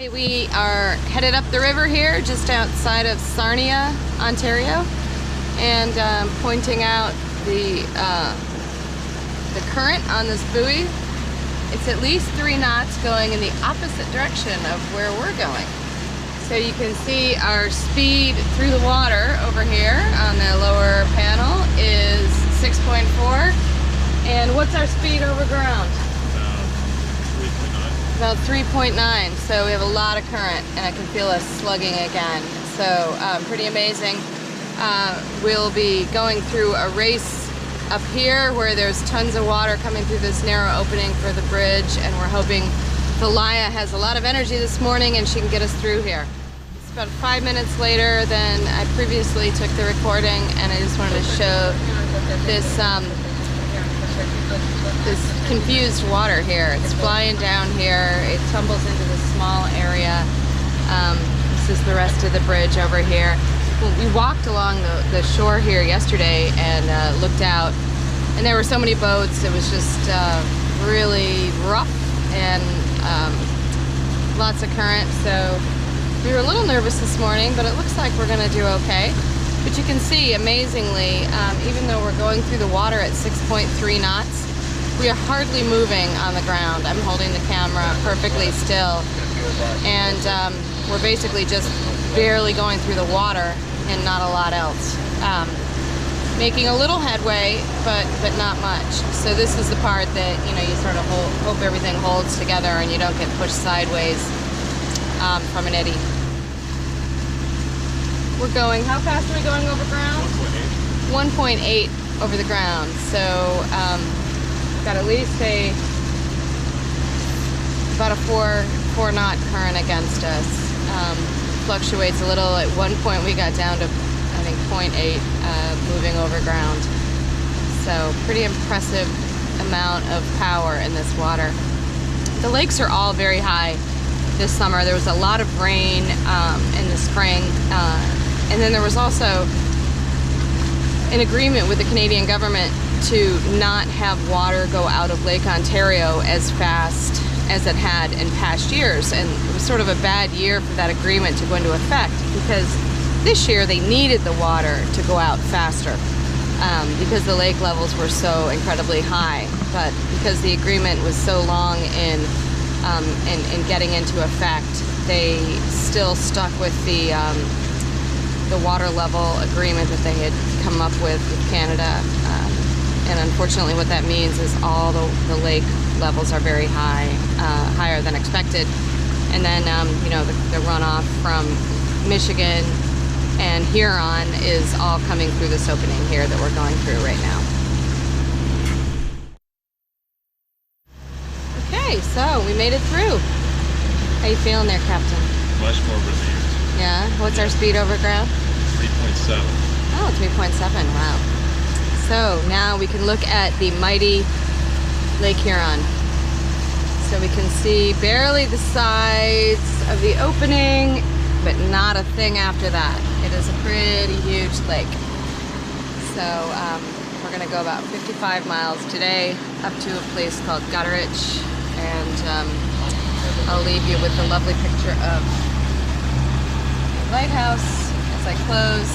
Okay, we are headed up the river here, just outside of Sarnia, Ontario, and pointing out the current on this buoy. It's at least 3 knots going in the opposite direction of where we're going. So you can see our speed through the water over here on the lower panel is 6.4. And what's our speed over ground? About 3.9. So we have a lot of current, and I can feel us slugging again. So pretty amazing. We'll be going through a race up here where there's tons of water coming through this narrow opening for the bridge, and we're hoping Thalia has a lot of energy this morning and she can get us through here. It's about 5 minutes later than I previously took the recording, and I just wanted to show this this confused water here. It's flying down here, it tumbles into this small area. This is the rest of the bridge over here. We walked along the shore here yesterday and looked out, and there were so many boats. It was just really rough and lots of current, so we were a little nervous this morning, but it looks like we're going to do okay. But you can see, amazingly, even though we're going through the water at 6.3 knots, we are hardly moving on the ground. I'm holding the camera perfectly still, and we're basically just barely going through the water and not a lot else. Making a little headway, but not much. So this is the part that, you know, you sort of hope everything holds together and you don't get pushed sideways from an eddy. We're going, how fast are we going over ground? 1.8 over the ground. So got at least about a 4 knot current against us. Fluctuates a little. At one point we got down to, I think, 0.8 moving over ground. So pretty impressive amount of power in this water. The lakes are all very high this summer. There was a lot of rain in the spring, and then there was also an agreement with the Canadian government to not have water go out of Lake Ontario as fast as it had in past years, and it was sort of a bad year for that agreement to go into effect, because this year they needed the water to go out faster because the lake levels were so incredibly high. But because the agreement was so long in getting into effect, they still stuck with the water level agreement that they had come up with Canada. And unfortunately what that means is all the lake levels are very high, higher than expected. And then, you know, the runoff from Michigan and Huron is all coming through this opening here that we're going through right now. Okay, so we made it through. How you feeling there, Captain? Much more relieved. Yeah? What's our speed over ground? 3.7. Oh, 3.7, wow. So now we can look at the mighty Lake Huron. So we can see barely the sides of the opening, but not a thing after that. It is a pretty huge lake. So we're gonna go about 55 miles today up to a place called Gutteridge, and I'll leave you with the lovely picture of the lighthouse as I close.